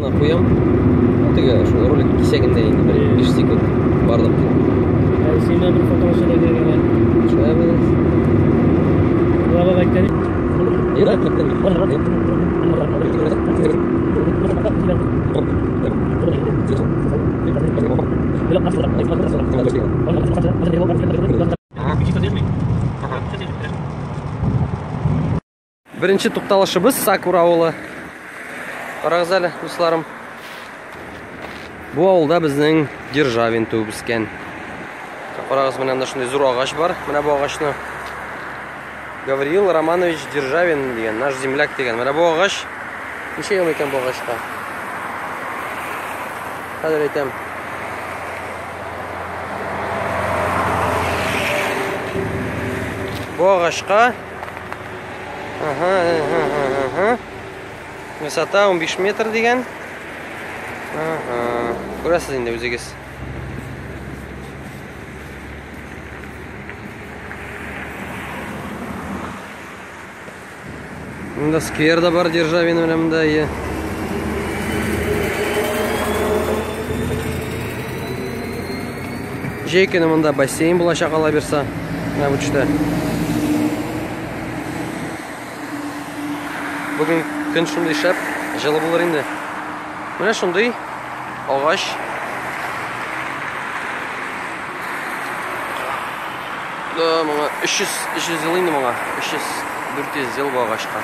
артына қоям. Теге ошо ролик кисегинде эми 5 секунд бардык. Сенде бір фотосы да келген. Шабыз. Баба айтқан. Birinchi to'xtalishimiz Sakura ауылы. Qarag'iz ali, do'stlarim. Bu avulda bizning Державин туып o'sgan. Qarag'iz, mana bunda shunday zo'r og'aч бар. Mana bu og'achni Gavriil Romanovich Державин degan, nаш земляк degan. Mana bu og'ach necha yil ekan bu og'achqa? Qadar aytam. Bu og'achqa Высота 15 метр degan. Ko'rasiz endi o'zingiz. Bunda skver da bor Державин bilan bunda. Jeykini bunda basseyn bo'lashaq qala bersa, mana bu tushda. Bugün gün şunday şap, жылы булыр инде. Менә шундай агач. Да, моңа 300 ел инде моңа. 300-400 ел бу агачка.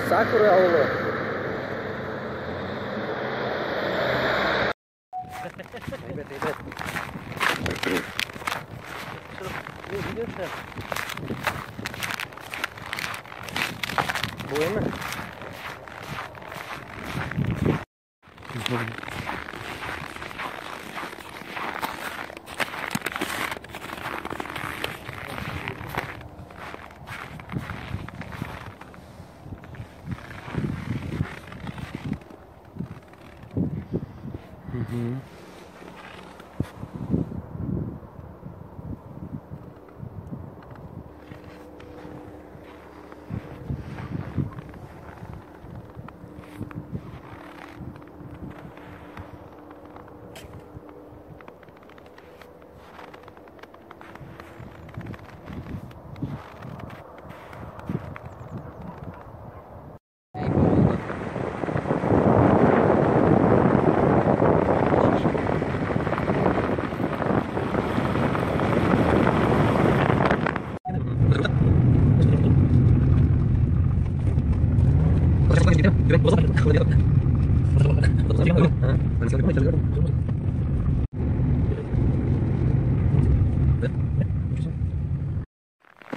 Sakura ауылы. Bu emas.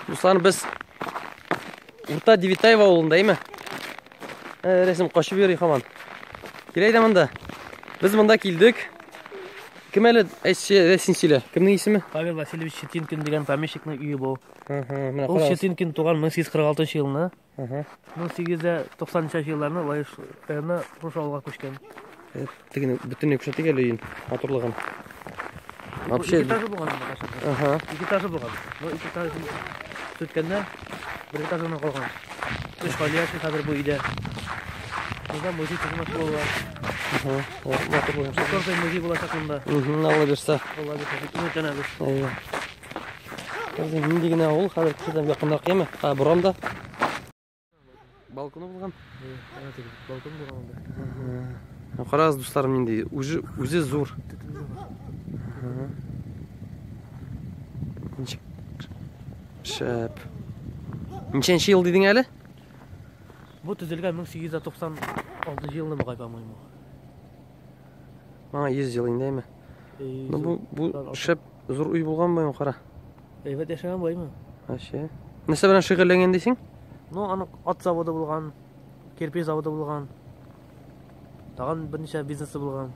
Dostlarım biz Urta Divitayeva ауылындаймы? Resim qo'shib yuraylik hamon. Kelaydi bunda. Biz bunda keldik. Kim әле resimchilar? Kimning ismi? Pavel Vasilyevich Shetinkin degan помещикning uyi bu. Ул Shetinkin tug'an 1846-yilni. 1890-yillarni Loyishlarni Rusholga ko'chgan. Butunlay ko'rsatdik әле uyin, motorlig'ini. Вообще etажı bo'lgan. Etажı bo'lgan. Bu etажы Sötkəndə bir etажına qolğan. 3 xaliyaşı hozir bu uyda. Burada muzey xizmati var. Motor bo'lgan. Motor muzey bo'lacaq bunda. Alloh bersa. Alloh bersa. Umidlanamiz. Ayyo. Hozir mendigina avul hozir kuzdan yaqinroq emi? Ha, buramda. Balkoni bo'lgan. Balkon bo'lgan. Qara'z do'stlarim, endi o'zi zo'r. Şap. Nechanchi yil deding hali? Bu tuzilgan 1896-yilni g'aybamayman. Mana 100 yil indaymi? Bu shap zo'r uy bo'lganmi, qara. Evet, yaşagan boymi? Aşağı. Nesa bilan shug'ullangan desing? Ну, аны ат заводы булган, кирпич заводы булган. Тагын берничә бизнесы булган.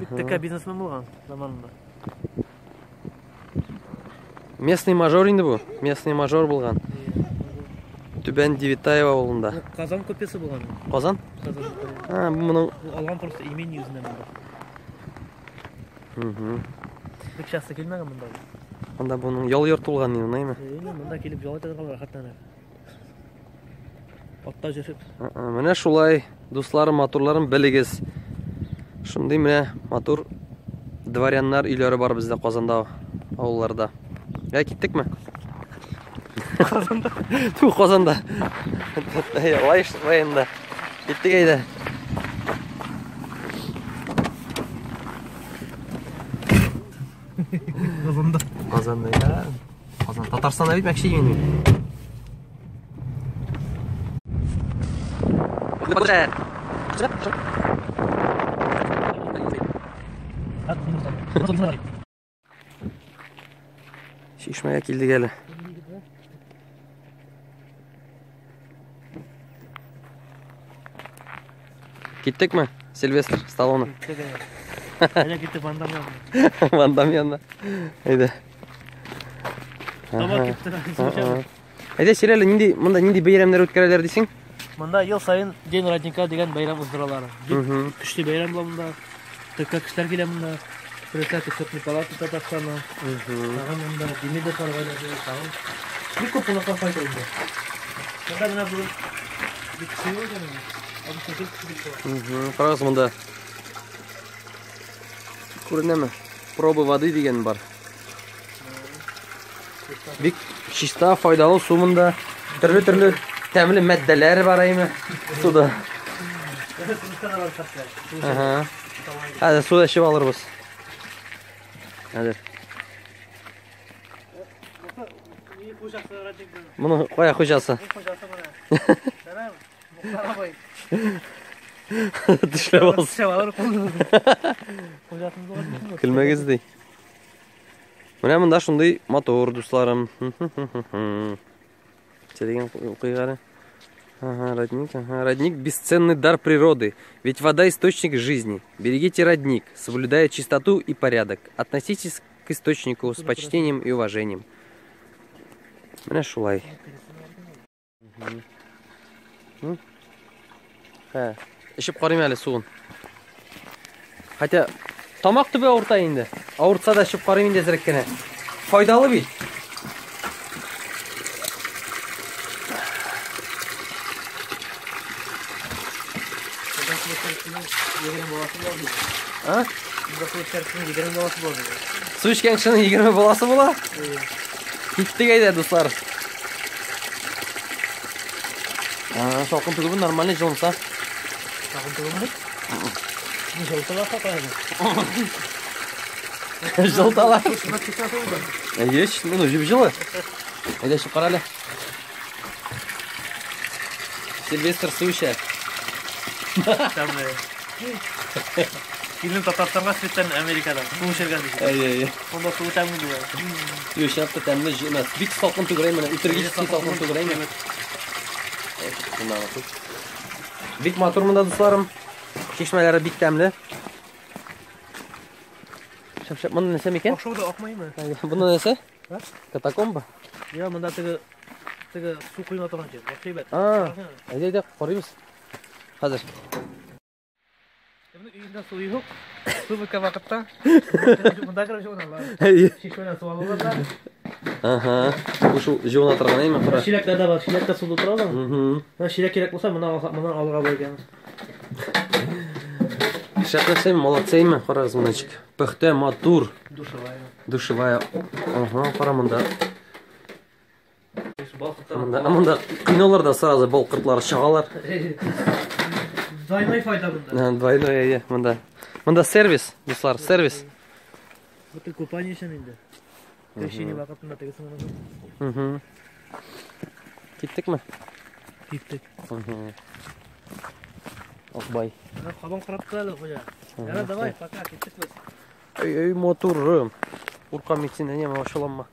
Бик такая бизнесмен булган заманында. Местный мажор инде бу. Местный мажор булган. Түбән Девитаева авылында. Казан көпесе булган. Казан? Казан. Бу моның. Алган просто имени үзеннән монда. Бик часто килмәгән монда. Анда буның ял йорт булган инде, уйнаймы? Монда килеп җавап итәргә хәтта. Атта җөреп. Менә шулай, дусларым, матурларым, белегез. Шундый менә матур дворяннар өйләре бар бездә Казанда, авылларда. Я киттекме? Казанда. Ту Казанда. Лайш районында. Киттек әйдә. Казанда. Казанда я. Казан Татарстанда бит мәкче мин. Шишмәгә килдек әле. Киттекме? Сильвестр Сталлоне. Әнә китте Ван Дам янына. Ван Дам янына. Әйдә. Таба китте. Әйдә, сөйләле, монда нинди бәйрәмнәр үткәрәләр дисең? Монда ел сайын День родника дигән бәйрәм уздыралар. Көчле бәйрәм була монда. Тәкә кешеләр килә монда. Председатель Счетной палаты Татарстана. Тагын монда Демидов организация тагын. Бик күп булакка файда инде. Монда менә бу бик сыйлы гына. Карагыз монда. Күренәме? Пробы воды дигән бар. Бик чиста, файдалы су монда. Төрле тәмле матдәләр бар әйме суда. Хәзер суда эчеп алырбыз. Хәзер. Моның кая хуҗасы? Төшләп алсын. Көлмәгез ди. Менә монда шундый мотор, дусларым. Деген укыйганы. Родник. Родник – бесценный дар природы, ведь вода – источник жизни. Берегите родник, соблюдая чистоту и порядок. Относитесь к источнику с почтением и уважением. Менә шулай. Эчеп карыйм әле суын. Хотя тамак төбе авырта инде. Авыртса да эчеп карыйм инде әзрәк кенә. Файдалы бит. Су içken kişinin 20 balası була? Gittik әйдә, дуслар. Шалкын түгібі нормальный жылынса. Шалкын түгібі? Не жылтала қақырады. Жылтала. Еш, мен өжіп жылы. Әйдә, шып қаралы. Сильвестр су ішә. Фильм Татарстанға светтен Америкадан. Су ішерген дейші. Онда су тәмі дуға. Йошапты тәмі жемәс. Бик салқын түгірейм мәне. Үтіргеш салқын түгірейм мәне. Бик матур монда, дусларым. Чишмәләре бик тәмле. Шап-шап, монда нәрсә микән? Акшау да акмаймы? Бұны нәрсә? Катакомба? Я, монда теге су құйма тұрған жер. Бақшайбәт. Әйдә, қарайбыз. Хәзер. Үйінде су жоқ. Су біткен вақытта. Мұнда кіріп жауын алар. Шешмәнен су алып алар. Бұл жауын атырған әйме құра? Шелектер де бар. Шелектер суды тұрады. Шелек керек болса, мұнан алға бойген. Шәкнәсәйме, молодцәйме, қарағыз мұначық. Пөхтә, матур. Душевая. Қара мұнда. Мұнда қиналарда сразу балқыртлары шығалар. Двойной файда бұнда. Двойной, мұнда. Мұнда сервис, дуслар, сервис. Бұты купание үшін енді. Кәшені вақытында тегісін мұнда. Кеттік ме? Кеттік. Ақбай. Қабан қырап тұрады, қожа. Яра, давай, пока, кеттік біз. Эй, мотурым. Урқа медицина, не, машаланма.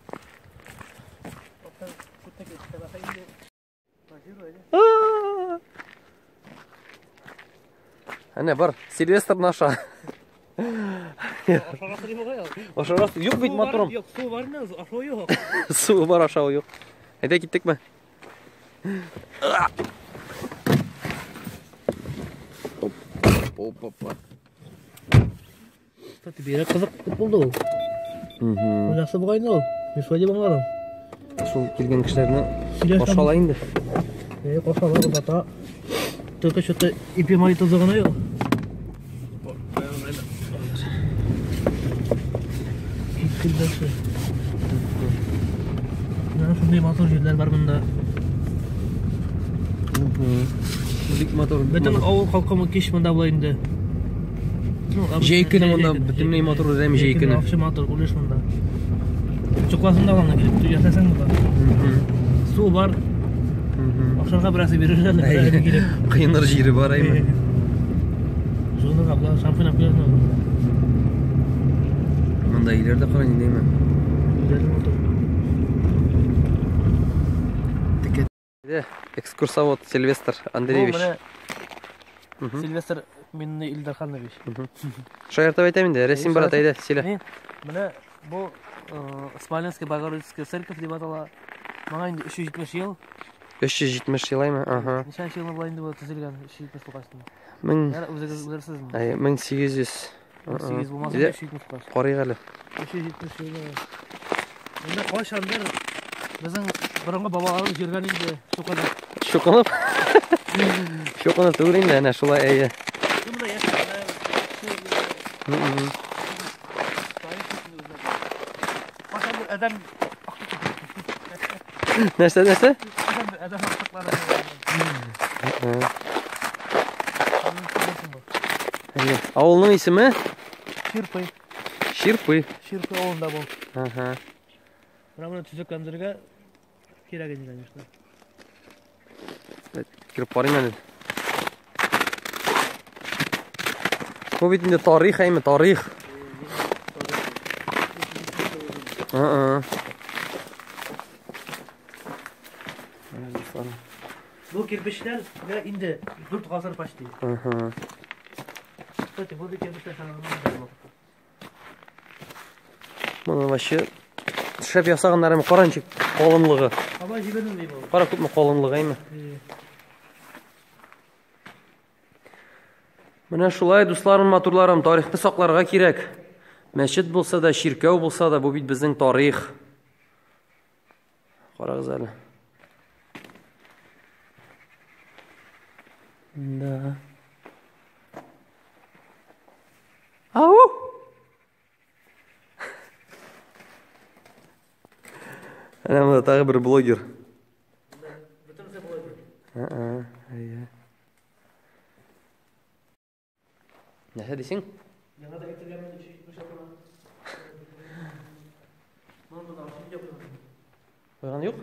Әне бар, Сильвестр наша. Ашарасы дейм ғой, Ашарасы, юк бит моторым. Yok, su var mı? Aşağı yok. Су бар, ашауы юк. Әйдә киттек ме? Оп. Kısa bir kızık buldu o. O nasıl bu kaynağı o? Bir söyle bakalım. Шул килгән кешеләрне кашала инде. Koşalım o da. Только что-то ипи мои тузаганы yok. Kıldırsı. Yani şunday motor yerler var bunda. Бик мотор. Bütün avul halkamı keş bunda bulayındı. J2'nin onda bütünlüğü motoru rem J2'nin. Akşı motor uluş bunda. Çoklasında alanına gelip yasasan mı var? Su var. Akşamda birası verirler. Kıyınır jiri var ayma. Şunu kapla, şampiyon yapıyorsun oğlum. Mında ileride kalan değil mi? Güzel motor. Экскурсовод Сильвестр Андреевич. Silvester minni İldarxan demiş. Шаяртып айтайын да, рәсем бар атайды, силе. Міне бұл Смоленский Богородицкий церковь деп атала. Маңа енді 370 ел. 370 жыл айма, аха. Нешаншы жылы былай енді түзілген 370 жылғасында. Мың... Өзіңізсіз ме? 1800... 1800 болмаса 370 жылғас. Қарайық әлі. 370 жылы. Енді қашандар біздің бұрынғы бабаларымыз жүрген енді шоқанып. Шоқанып? Шоқанып түгілейін де, әне шулай әйе. Adam Нәрсе? Adam aktıkları. Ауылның исеме? Ширпы. Ширпы. Ширпы ауылында бұл. Аха. Бұны түзек көмдірге керек еді, конечно. Кіріп барайын әлі. Бұл бетінде тарих әйме, тарих. Bu kirpişler ve indi 4 ғасыр почти. Кстати, bu kirpişler sanırım. Мұны вообще шәп ясағандарым қаранчы қалынлығы. Абай жібердің дейм ол. Қара көп мұ қалынлығы әйме. Міне шулай, дусларым, матурларым, тарихты сақларға керек. Мәшіт болса да, ширкәу болса да, бұл бит біздің тарих. Қарағыз әлі. Да. Ау! Әне мұнда тағы бір блогер. Бүтінісі блогер. Әйе. Нәрсе дейсің? Яңада ектіргенмен үші шақырған. Мұнда ашын жапырған. Қойған жоқ?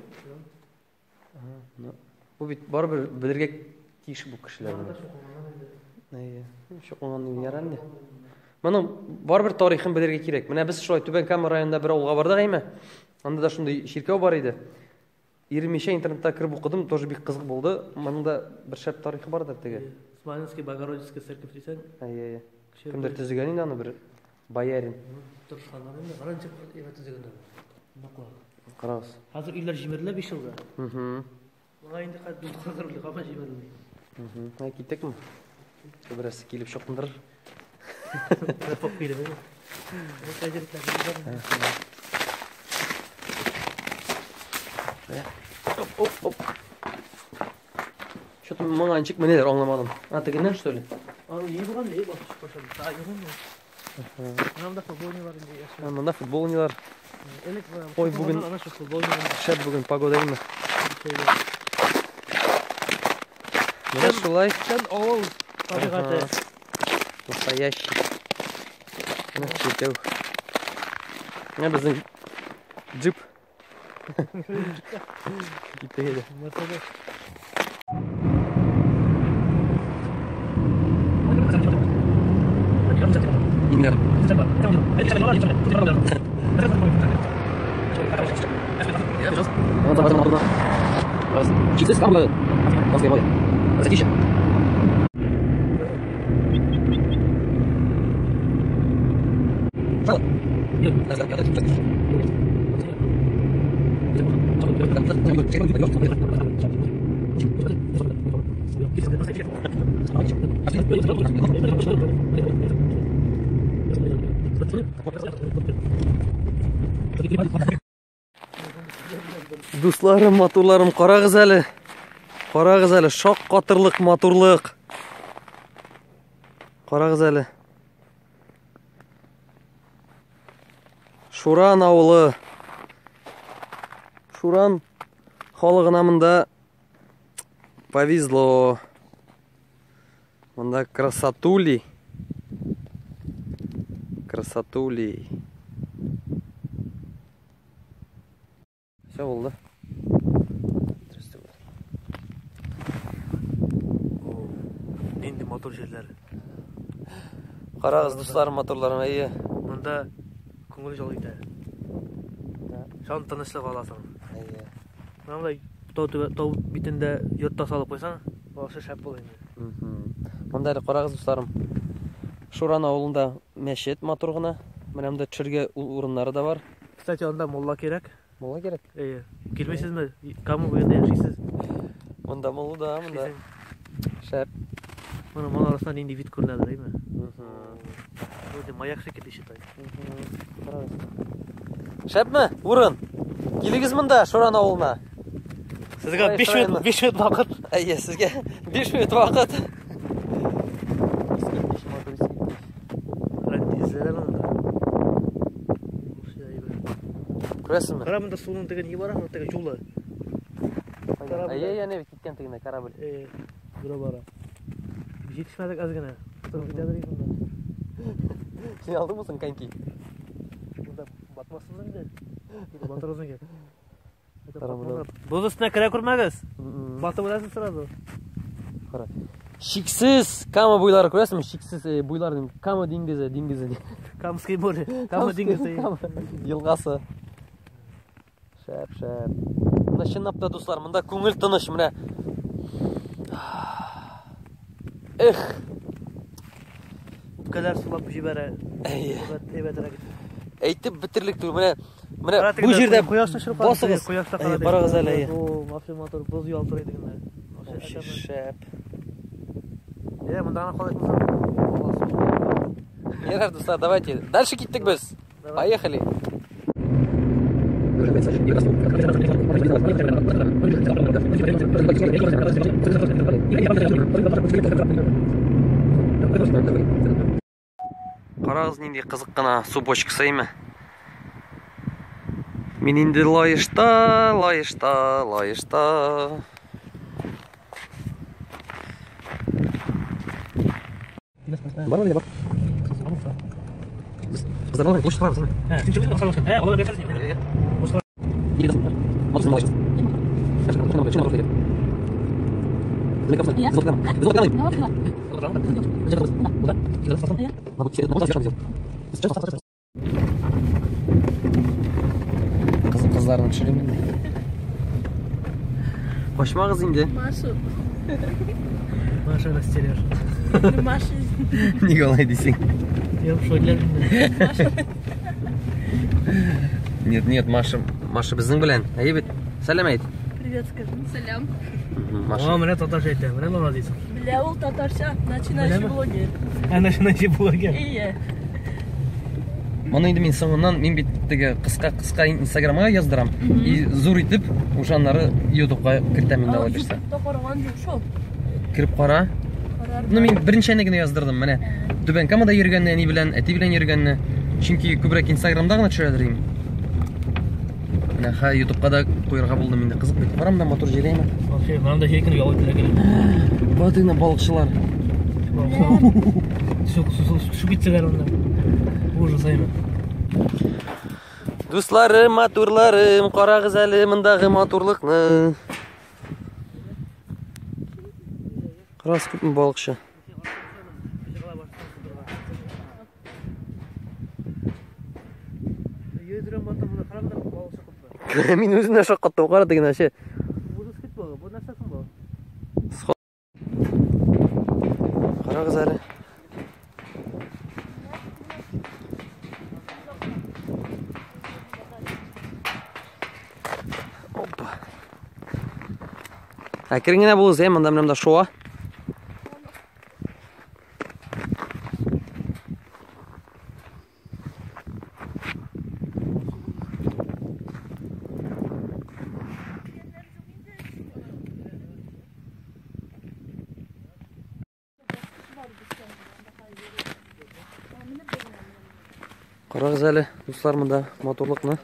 Бұл бит бар бір білірге тиіші бұл кішілердің. Шоқынғанның яран не? Мұның бар бір тарихын білірге керек. Міне біз шулай Түбен Кама районында бір ауылға бардық әйме. Анда да шындай ширкеу бар еді. Ермеше интернетта кіріп оқыдым, тоже бик қызық болды. Мұның да бір шәп тарихы бардыр теге. Смоленский Богородицкий церковь дейсің? Әйе. Кімдер түзіген енді аны бір боярин. Дұрыс қандар енді қаранчы ева түзегендер. Қарағыз. Қазір үйлер жіберілі 5 жылға. Мұға енді қазір қапа жіберілмей. Кеттек ме? Бірәсі келіп шоқындырыр. Поп келіп еді. Что-то маңанчик менелер аңламадым. Тігінен, что ли? Не болған, не болған. Та егін не. Мынамда футбол не бар енді. Мында футбол не бар. Ой, бүгін шәп бүгін погода еңі. Мына шулай. Сән ауыл табиғаты. Настоящий. Мына шетеу. Мына біздің джип. Кетті еді. Инер. Камская море. Красотища. Шало. Дусларым, матурларым, карагыз әле. Карагыз әле, шак катырлык матурлык. Карагыз әле. Шуран авылы. Шуран халыгына монда повезло. Монда красотули. Красотули. Все болды. Енді мотор жерлері. Қарағыз достарым, моторларым әйе. Мұнда көңіл жолайды. Жан тынышлық аласың. Әйе. Мынандай тау битінде йортта салып қойсаң, башы шәп бол енді. Мұнда әлі қарағыз достарым. Шуран ауылында мәшет моторғына. Мынамда чүрге орынлары да бар. Кстати, онда молла керек. Молла керек. Келмейсіз ме? Камы бойында яшайсыз? Мұнда молу да, мұнда шәп. Мұның арасынан енді вид көрінеді, değil mi? Өте маяк шекеті шетай. Шәп мі? Урын. Келігіз мұнда Шуран ауылына. Сізге 5 минут вақыт. Әйе, сізге 5 минут вақыт. Көресің ме? Қара мұнда суының деген не бар, мұнда жолы. Әйе, яне кеткен тегіне корабль. Бұра бара. Жетішмәдік азғана. Сен алдың мұсың коньки? Мұнда батмасыз енді. Батырызың кеп. Бұл үстіне кіре көрмәгіз. Баты бұласыз сұрады. Қара. Шиксіз Кама бойлары көресің ме? Шиксіз бойлардың Кама деңгізі. Камский море. Кама деңгізі. Елғасы. Шәп. Мұнда шынапта достар, мұнда көңіл тыныш, мұнда. Эх! Үпкелер сулап жібәрі. Әйтіп бітірлік тұр, мұнда. Бұл жерде басығыз. Барағыз әлі. Вообще мотор боз үй алтыр едігінде. Шәп. Мұнда ана қалайтын. Ерар, достар, давайте. Дальше кеттік біз. Поехали. Қарағыз нендей қызық қана су бочкасы еме. Мен енді лайышта. Бар ма не бар? Қыздарынан көшіп тұрамыз. Сен чөптің басар болсын. Олар бекерсің. Қыздарының шыремен. Қошмағыз енді. Машу. Маша растеряш. Маша. Неге олай десең? Я в шоке. Нет, Маша біздің білән. Әйе бет, сәлем айт. Привет, скажи. Салям. О, мене татарша айтты. Мене бала дейсің. Бля, ол татарша. Начинающий блогер. Начинающий блогер. Ие. Мұны енді мен соңынан, мен беттігі қысқа инстаграмға яздырам. И зур етіп, ұшанлары ютубқа кіртәмін дауа берсе. Ютубта қараған жоқ шо. Кіріп қара. Мен бірінші әнегіне яздырдым. Мәне Дүбен Камада ергенне, не білән, әти білән ергенне. Чүнки көбірек инстаграмда ғана түшіредірейм. Ха, ютубқа да қойырға болдым енді. Қызық бет. Барам да мотор желеймі? Вообще, мынандай шейкін ұялып келе. Батыгына балықшылар. Су кетселер онда. Ужас айма. Дусларым, матурларым, қарағыз әлі мұндағы матурлықны. Қарағыз көпін балықшы. Мен өзімді шаққаттау қара деген әше. Карагыз әле. Опа. Әкіріңіне болыз, мында мінемді шоа. Қарағыз әлі, достар, мұнда моторлықны.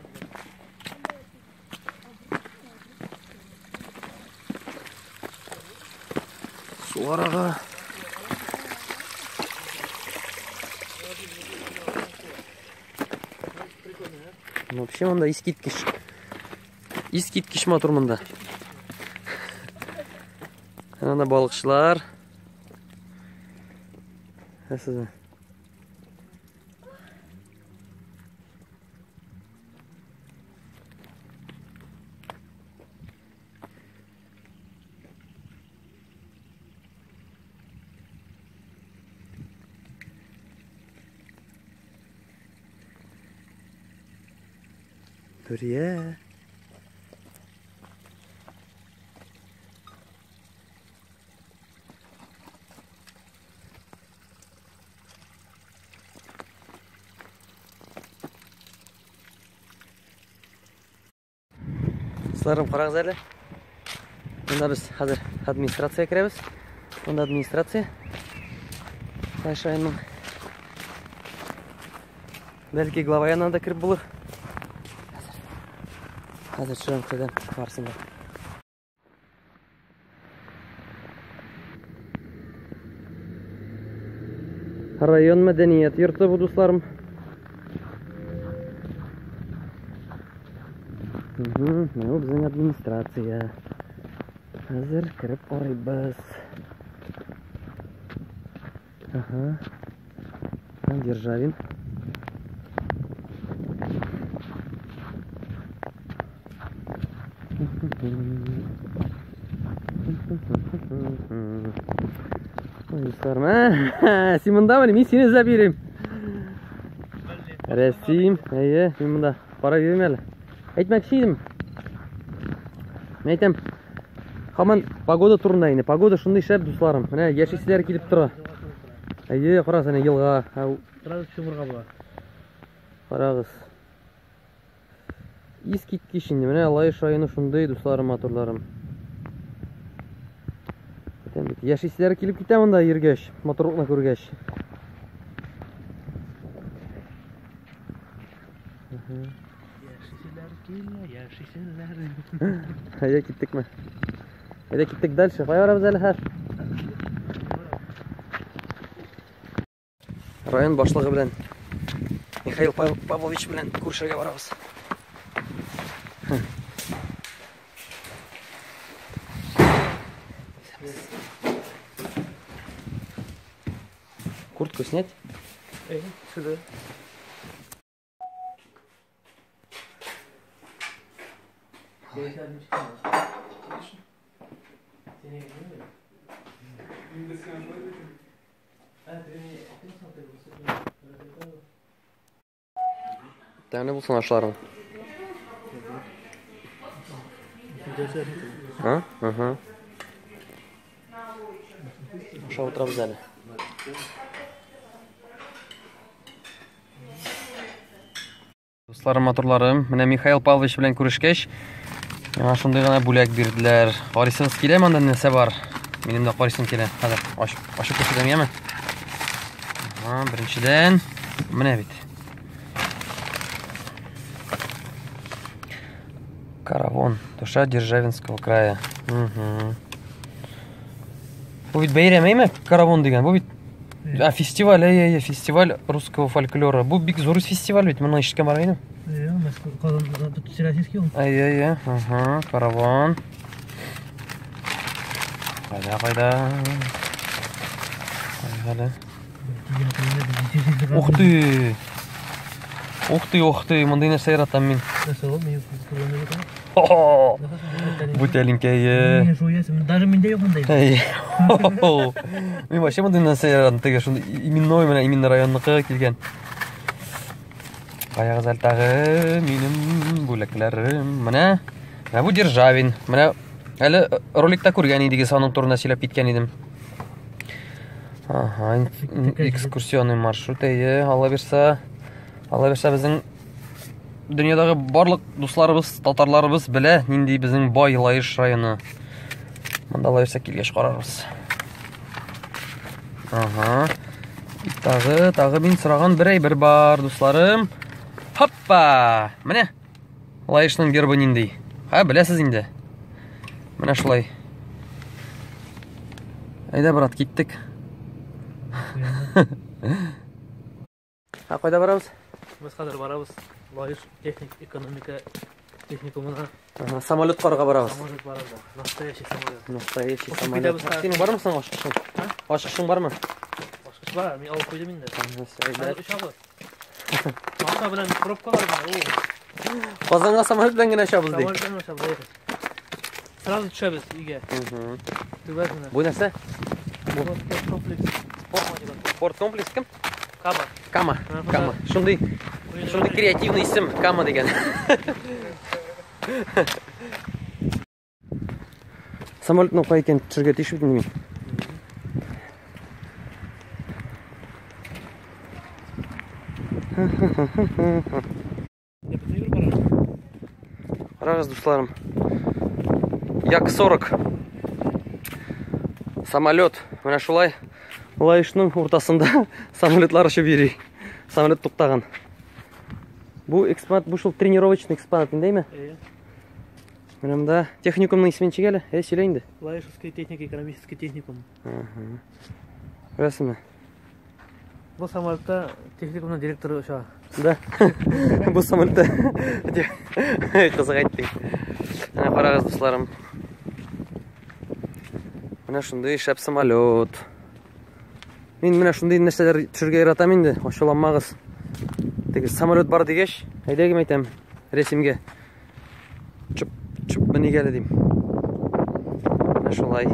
Суараға. Вообще мұнда искиткіш. Искиткіш мотор мұнда. Мұнда балықшылар. Әсізі. Бүрие. Сыларым, қарағыз әлі. Мұнда біз қазір администрация кіреміз. Мұнда администрация. Тайшайының. Бәлкі глава янында кіріп бұлыр. Қазір шығын қайдан барсында. Район мәдениет йорты бұл, достарым. Бұл біздің администрация. Қазір кіріп қарайбыз. Державин. Dostlarım, sen bunda mı? Ben seni izleyeyim. Resim, iyi, ben bunda para vermeli. Etmek şeydim. Neytem? Hemen pagoda turundayım. Pagoda şunda işler, dostlarım. Ne, yaşlılar gelip dura. İyi, qarasana yılğa. Biraz şumurğa bu. Qarağız. İskitki şimdi. Mene Layış rayonu şunday, dostlarım, motorlarım. Yaşlılar kelip gitem onda yergeç, motorluqna ko'rgeç. Yaşlılar geliyor, yaşlılar. Hayda gittik mi? Hayda gittik dальше. Qay varamiz hali har. Rayon boshlig'i bilan Mikhail Pavlovich bilan ko'rishga boramiz. Куртку снять? Сюда. Тәне булсын ашларың. Аша отырабыз әлі. Dostlarım, motorlarım, mine Mikhail Pavlovich bilen көрішкеш. Мана шундай гына бүләк бирделәр. Карыйсыңыз киләме, анда нәрсә бар? Минем дә карыйсым килә. Хәзер ачып күрсәтәм, яме? Беренчедән, менә бит. Каравон, душа Державинского края. Бу бит бәйрәм әйме? Каравон дигән. Бу бит фестиваль, фестиваль русского фольклора. Бу бик зур фестиваль бит. Моны ишеткән бар идем. Российский он. Ай, караван. Кайда. Ух ты! Ух ты, мондай нәрсә яратам мин. Бу тәлинкәе. Даже миндә юк мондай. Мен вообще мындай нәрселерден теге шундай именной менен именно районныкы келген. Баягы тагы минем бүлекләрем. Менә бу Державин. Менә әле роликта күргән идегез, аның турында сөйләп киткән идем. Ага, экскурсионный маршрут. Алла берса безнең дөньядагы барлык дусларыбыз, татарларыбыз белә, нинди безнең бай Лаеш районы. Монда Алла берса килгәч карарбыз. Ага. Тагы мин сораган бер әйбер бар, дусларым. Хоппа! Менә Лаешның гербы нинди? Беләсез инде. Менә шулай. Әйдә, брат, киттек. Кайда барабыз? Biz хәзер барабыз. Лаеш техник экономика техникумына. Самолет карга барабыз. Самолет барабыз. Настоящий самолет. Настоящий самолет. Синең бармы соң ашкышың? Ашкышың бармы? Ашкыш бар, мин алып куйдым инде. Әйдә. Ушабыз. Ата белән пробкалар бар. Казанга самолет белән генә очабыз ди. Самолет белән ушабыз. Сразу төшәбез өйгә. Түбәсенә. Бу нәрсә? Спорт комплекс. Спорт комплекс кем? Кама. Кама. Шундый креативный исем Кама дигән. Самолетның кай икән төшергә тиеш бит мин. Карагыз, дусларым. Як-40. Самолет. Менә шулай. Лаешның уртасында самолетлар очып йөри. Самолет туктаган. Бу экспонат, бу шул тренировочный экспонат индеме? Менә монда техникумның исемен чигәле. Сөйлә инде. Лаешский технико-экономический техникум. Рәсеме. Бу самолетта техникумның директоры уша. Да. Бу самолетта. Кызык әйттең. Менә карагыз, дусларым. Менә шундый шәп самолет. Мин менә шундый нәрсәләр төшергә яратам инде. Ачуланмагыз. Теге самолет бар дигәч, әйдәгем әйтәм рәсемгә. Чып менигәле дим. Менә шулай.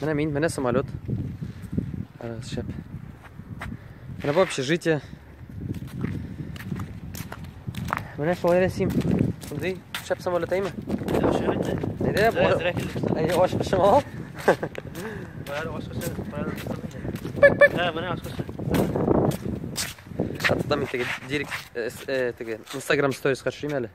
Менә самолет. Карагыз, шәп. Менә бу общежитие. Менә шулай рәсем. Шундый шәп самолет әйме? Әйдә, әйдә, ашкышың ал. Менә ашкыш. Атта мин теге директ теге Instagram stories качырым әле.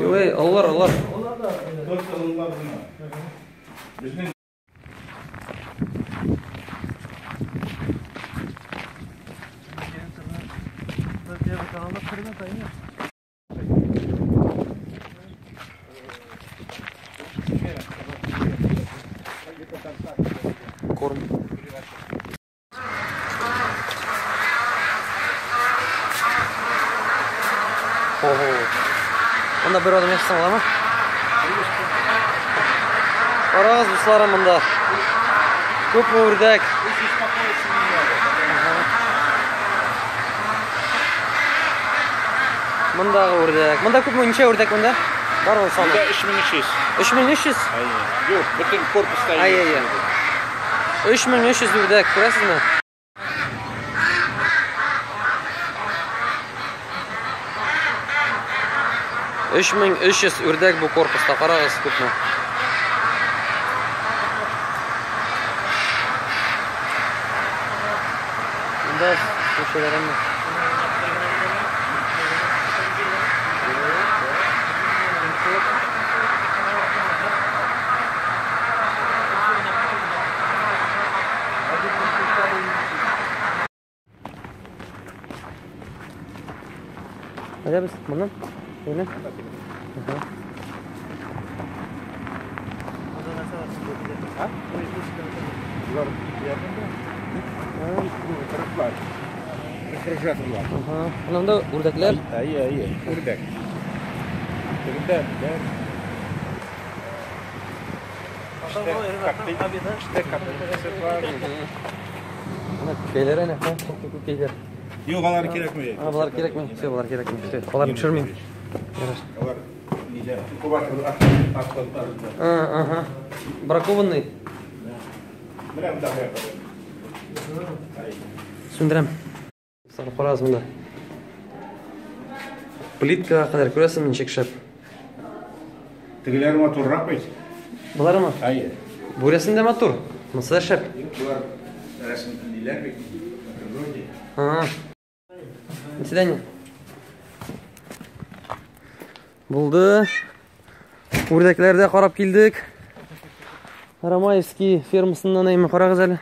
Ой, аллар. Корм. Ого. Монда бер адам яшәсәң аламы? Карагыз, дусларым, монда күп үрдәк. Мондагы үрдәк. Монда күпме ничә үрдәк монда? Бар ул саны. 3300. 3300? Yok, bütün korpusta. 3300 үрдәк, күрәсезме? Üç bin 300 үрдәк бу корпуста, карагыз күпме. Монда шушыларым. Қайда біз? Мұнан? Öyle. Bunlar yakında. Kırıklar. Kırıklar. Bundan da buradakiler. İyi. Burada. Burada. İşte kapısı var. Köylere ne? Çok köyler. Yok, onlar gerekmiyor. Bunlar gerekmiyor. Bunlar gerekmiyor. Onları pişirmeyeyim. Onlar nice. Kubat Ага. Бракованный. Bilen daha yapalım. Söndürem. Sana qo'ramiz bunda. Plitkaga qadar ko'rasizmi, nechik shab. Tigiler motorroq qo'ydi. Bularmi? Ayy. Burasida motor. Bunisi shab. Bular rasmlilar vроде. Ага. До свидания. Bo'ldi. Burdakilarda qarab keldik. Ramayevskiy fermasidan neymi qarag'iz hali.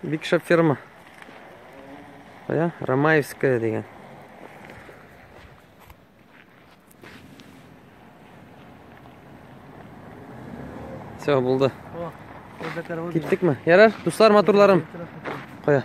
Big Shop ferma. Qo'ya, Ramayevskaya degan. Все, bo'ldi. Ketdikmi? Yarar, do'stlar, motorlarim. Qo'ya.